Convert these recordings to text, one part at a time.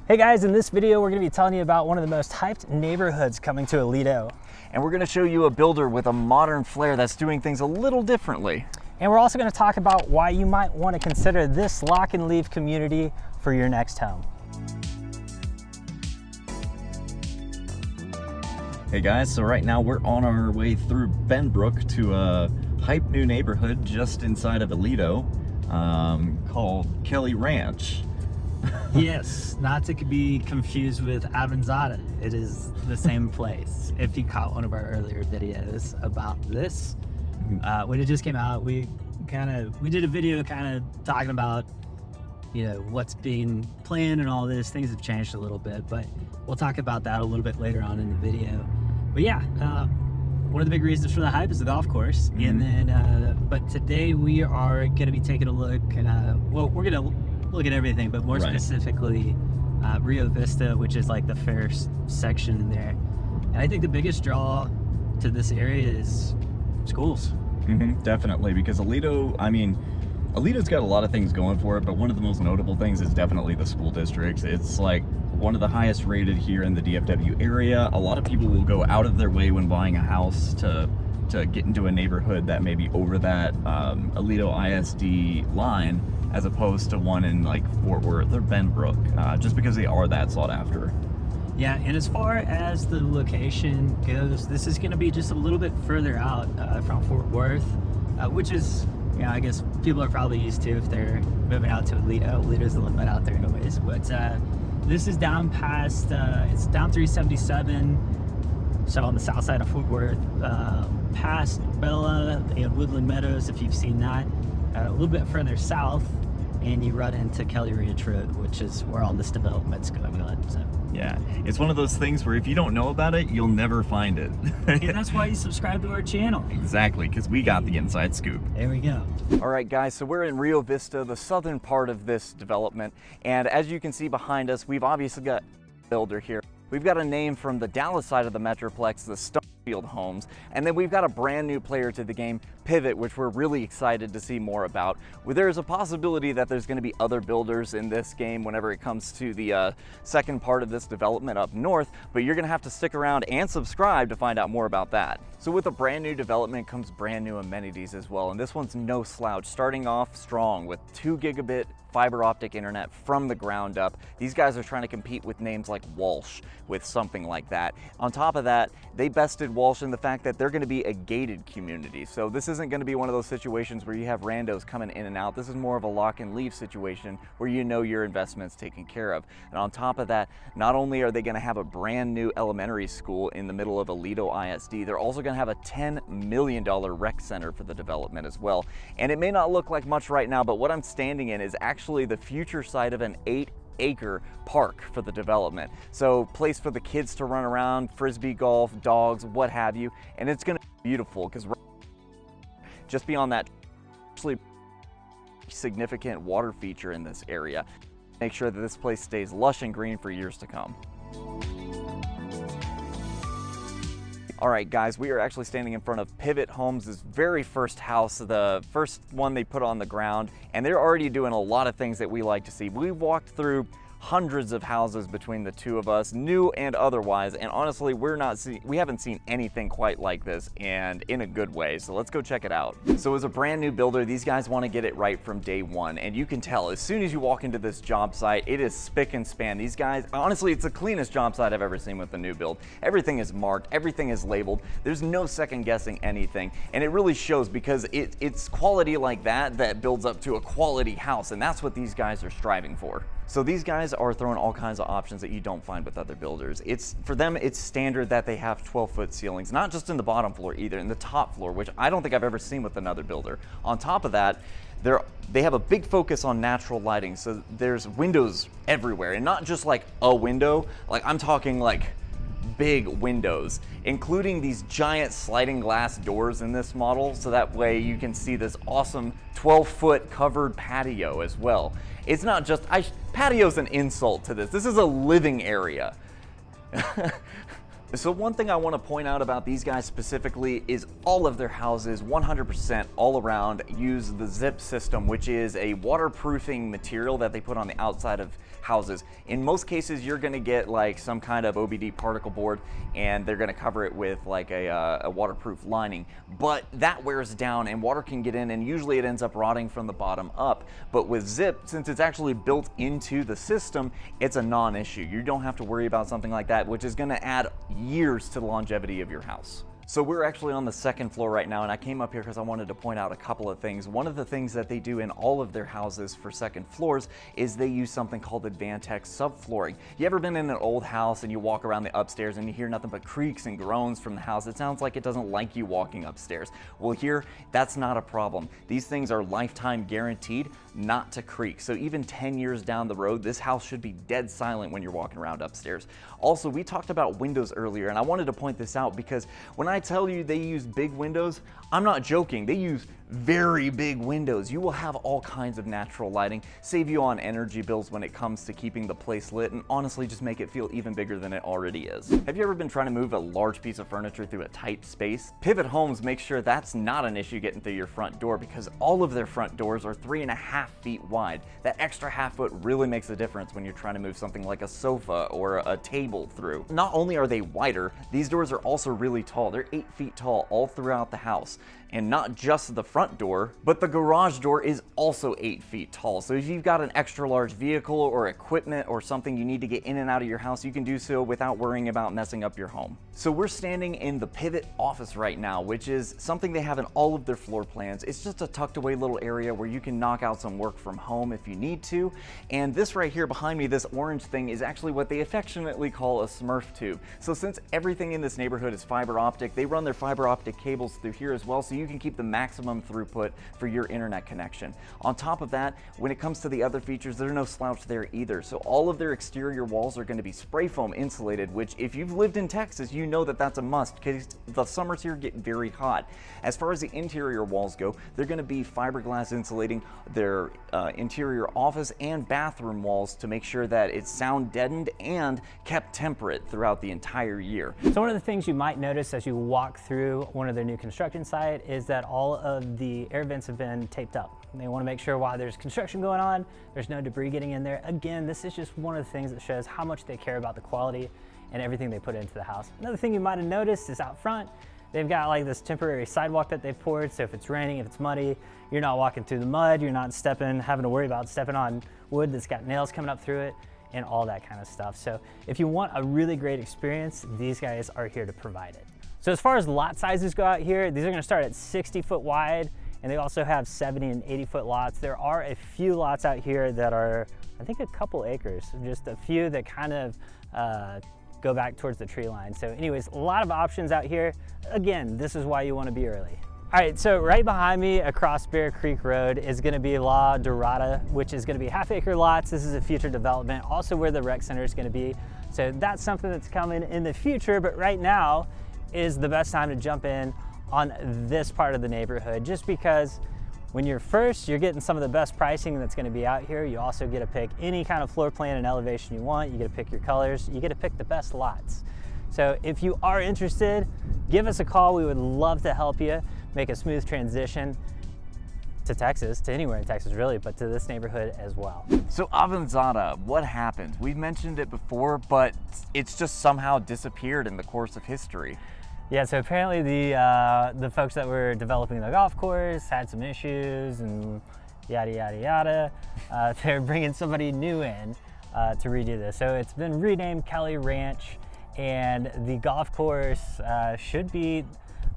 Hey guys, in this video we're going to be telling you about one of the most hyped neighborhoods coming to Aledo. And we're going to show you a builder with a modern flair that's doing things a little differently. And we're also going to talk about why you might want to consider this lock and leave community for your next home. Hey guys, so right now we're on our way through Benbrook to a hype new neighborhood just inside of Aledo called Kelly Ranch. Yes, not to be confused with Avanzada. It is the same place. If you caught one of our earlier videos about this, when it just came out, we did a video kind of talking about, you know, what's being planned and all this. Things have changed a little bit, but we'll talk about that a little bit later on in the video. But yeah, one of the big reasons for the hype is the golf course. And then, but today we are going to be taking a look, and well, we're going to look at everything, but more specifically Rio Vista, which is like the first section in there. And I think the biggest draw to this area is schools. Definitely, because Aledo, I mean, Aledo's got a lot of things going for it, but one of the most notable things is definitely the school districts. It's like one of the highest rated here in the DFW area. A lot of people will go out of their way when buying a house to get into a neighborhood that may be over that Aledo ISD line, as opposed to one in like Fort Worth or Benbrook, just because they are that sought after. Yeah, and as far as the location goes, this is going to be just a little bit further out from Fort Worth, which is, you know, I guess people are probably used to if they're moving out to Aledo. Aledo's a little bit out there anyways, but this is down past, it's down 377, so on the south side of Fort Worth, past Bella and Woodland Meadows, if you've seen that, a little bit further south, and you run into Kelly Ranch Road, which is where all this development's going on. So yeah, it's one of those things where if you don't know about it, you'll never find it. And that's why you subscribe to our channel. Exactly, because we got the inside scoop. There we go. All right, guys, so we're in Rio Vista, the southern part of this development. And as you can see behind us, we've obviously got a builder here. We've got a name from the Dallas side of the Metroplex, the Starfield Homes. And then we've got a brand new player to the game, Pyvot, which we're really excited to see more about. There's a possibility that there's going to be other builders in this game whenever it comes to the second part of this development up north, but you're going to have to stick around and subscribe to find out more about that. So with a brand new development comes brand new amenities as well, and this one's no slouch, starting off strong with 2 gigabit fiber optic internet from the ground up. These guys are trying to compete with names like Walsh with something like that. On top of that, they bested Walsh in the fact that they're going to be a gated community. So this isn't going to be one of those situations where you have randos coming in and out. This is more of a lock and leave situation where you know your investment's taken care of. And on top of that, not only are they going to have a brand new elementary school in the middle of Aledo ISD, they're also going to have a $10 million rec center for the development as well. And it may not look like much right now, but what I'm standing in is actually the future site of an 8-acre park for the development. So place for the kids to run around, frisbee golf, dogs, what have you. And it's going to be beautiful because just beyond that, actually significant water feature in this area. Make sure that this place stays lush and green for years to come. All right, guys, we are actually standing in front of Pyvot Homes' very first house, the first one they put on the ground, and they're already doing a lot of things that we like to see. We've walked through hundreds of houses between the two of us, new and otherwise, and honestly, we haven't seen anything quite like this, and in a good way, so let's go check it out. So as a brand new builder, these guys want to get it right from day one, and you can tell as soon as you walk into this job site, it is spick and span. These guys, honestly, it's the cleanest job site I've ever seen with the new build. Everything is marked, everything is labeled, there's no second guessing anything, and it really shows because it's quality like that builds up to a quality house, and that's what these guys are striving for. So these guys are throwing all kinds of options that you don't find with other builders. For them, it's standard that they have 12-foot ceilings, not just in the bottom floor either, in the top floor, which I don't think I've ever seen with another builder. On top of that, they have a big focus on natural lighting, so there's windows everywhere, and not just like a window, like I'm talking like big windows, including these giant sliding glass doors in this model, so that way you can see this awesome 12-foot covered patio as well. It's not just, patio's an insult to this. This is a living area. So one thing I want to point out about these guys specifically is all of their houses, 100% all around, use the zip system, which is a waterproofing material that they put on the outside of houses. In most cases, you're gonna get like some kind of OBD particle board, and they're gonna cover it with like a waterproof lining. But that wears down and water can get in, and usually it ends up rotting from the bottom up. But with Zip, since it's actually built into the system, it's a non-issue. You don't have to worry about something like that, which is gonna add years to the longevity of your house. So we're actually on the second floor right now, and I came up here because I wanted to point out a couple of things. One of the things that they do in all of their houses for second floors is they use something called Advantex subflooring. You ever been in an old house and you walk around the upstairs and you hear nothing but creaks and groans from the house? It sounds like it doesn't like you walking upstairs. Well, here, that's not a problem. These things are lifetime guaranteed not to creak. So even 10 years down the road, this house should be dead silent when you're walking around upstairs. Also, we talked about windows earlier, and I wanted to point this out because when I tell you they use big windows, I'm not joking. They use very big windows. You will have all kinds of natural lighting, save you on energy bills when it comes to keeping the place lit, and honestly just make it feel even bigger than it already is. Have you ever been trying to move a large piece of furniture through a tight space? Pyvot Homes makes sure that's not an issue getting through your front door because all of their front doors are 3.5 feet wide. That extra half foot really makes a difference when you're trying to move something like a sofa or a table through. Not only are they wider, these doors are also really tall. They're 8 feet tall all throughout the house. And not just the front door, but the garage door is also 8 feet tall. So if you've got an extra large vehicle or equipment or something you need to get in and out of your house, you can do so without worrying about messing up your home. So we're standing in the Pyvot office right now, which is something they have in all of their floor plans. It's just a tucked away little area where you can knock out some work from home if you need to. And this right here behind me, this orange thing, is actually what they affectionately call a Smurf tube. So since everything in this neighborhood is fiber optic, they run their fiber optic cables through here as well, so you can keep the maximum throughput for your internet connection. On top of that, when it comes to the other features, there's no slouch there either. So all of their exterior walls are going to be spray foam insulated, which if you've lived in Texas, you know that that's a must because the summers here get very hot. As far as the interior walls go, they're going to be fiberglass insulating their interior office and bathroom walls to make sure that it's sound deadened and kept temperate throughout the entire year. So one of the things you might notice as you walk through one of their new construction sites is that all of the air vents have been taped up. They want to make sure while there's construction going on, there's no debris getting in there. Again, this is just one of the things that shows how much they care about the quality and everything they put into the house. Another thing you might have noticed is out front, they've got like this temporary sidewalk that they've poured. So if it's raining, if it's muddy, you're not walking through the mud, you're not having to worry about stepping on wood that's got nails coming up through it and all that kind of stuff. So if you want a really great experience, these guys are here to provide it. So as far as lot sizes go out here, these are going to start at 60 foot wide, and they also have 70 and 80 foot lots. There are a few lots out here that are, I think, a couple acres, just a few that kind of go back towards the tree line. So anyways, a lot of options out here. Again, this is why you want to be early. All right, so right behind me across Bear Creek Road is going to be La Dorada, which is going to be half-acre lots. This is a future development, also where the rec center is going to be. So that's something that's coming in the future, but right now is the best time to jump in on this part of the neighborhood, just because when you're first, you're getting some of the best pricing that's going to be out here. You also get to pick any kind of floor plan and elevation you want. You get to pick your colors. You get to pick the best lots. So if you are interested, give us a call. We would love to help you make a smooth transition to Texas, to anywhere in Texas really, but to this neighborhood as well. So Avanzada, what happened? We've mentioned it before, but it's just somehow disappeared in the course of history. Yeah, so apparently the folks that were developing the golf course had some issues and yada, yada, yada. They're bringing somebody new in to redo this. So it's been renamed Kelly Ranch, and the golf course should be,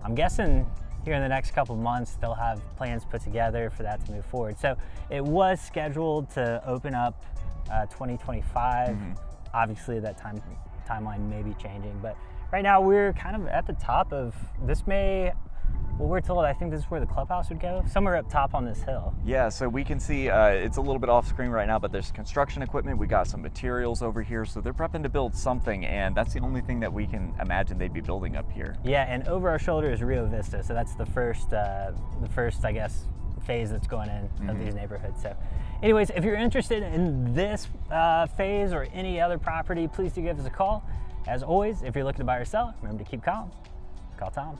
I'm guessing, here in the next couple of months, they'll have plans put together for that to move forward. So it was scheduled to open up 2025. Mm-hmm. Obviously that timeline may be changing, but right now we're kind of at the top of this. Well, we're told, I think this is where the clubhouse would go, somewhere up top on this hill. Yeah, so we can see it's a little bit off screen right now, but there's construction equipment. We got some materials over here, so they're prepping to build something, and that's the only thing that we can imagine they'd be building up here. Yeah, and over our shoulder is Rio Vista, so that's the first, I guess, phase that's going in of these neighborhoods. So anyways, if you're interested in this phase or any other property, please do give us a call. As always, if you're looking to buy or sell, remember to keep calm. Call Tom.